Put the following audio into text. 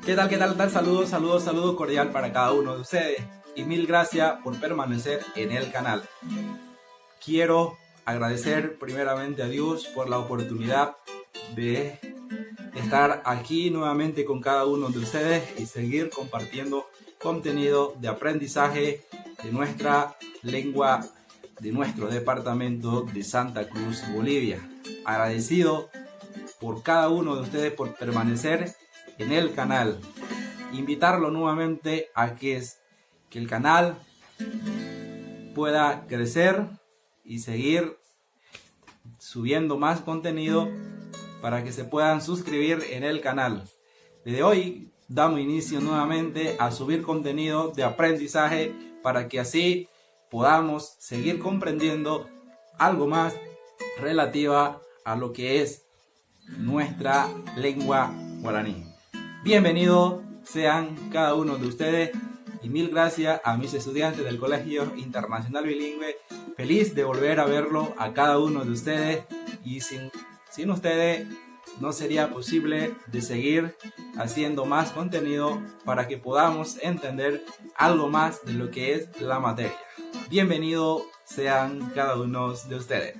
¿Qué tal? ¿Qué tal? ¿Tal? Saludos, saludos, saludos cordial para cada uno de ustedes y mil gracias por permanecer en el canal. Quiero agradecer primeramente a Dios por la oportunidad de estar aquí nuevamente con cada uno de ustedes y seguir compartiendo contenido de aprendizaje de nuestra lengua de nuestro departamento de Santa Cruz, Bolivia. Agradecido por cada uno de ustedes por permanecer en el canal. Invitarlo nuevamente a que el canal pueda crecer y seguir subiendo más contenido para que se puedan suscribir en el canal. Desde hoy damos inicio nuevamente a subir contenido de aprendizaje para que así podamos seguir comprendiendo algo más relativa a lo que es nuestra lengua guaraní. Bienvenidos sean cada uno de ustedes y mil gracias a mis estudiantes del Colegio Internacional Bilingüe. Feliz de volver a verlo a cada uno de ustedes y sin ustedes no sería posible de seguir haciendo más contenido para que podamos entender algo más de lo que es la materia. Bienvenidos sean cada uno de ustedes.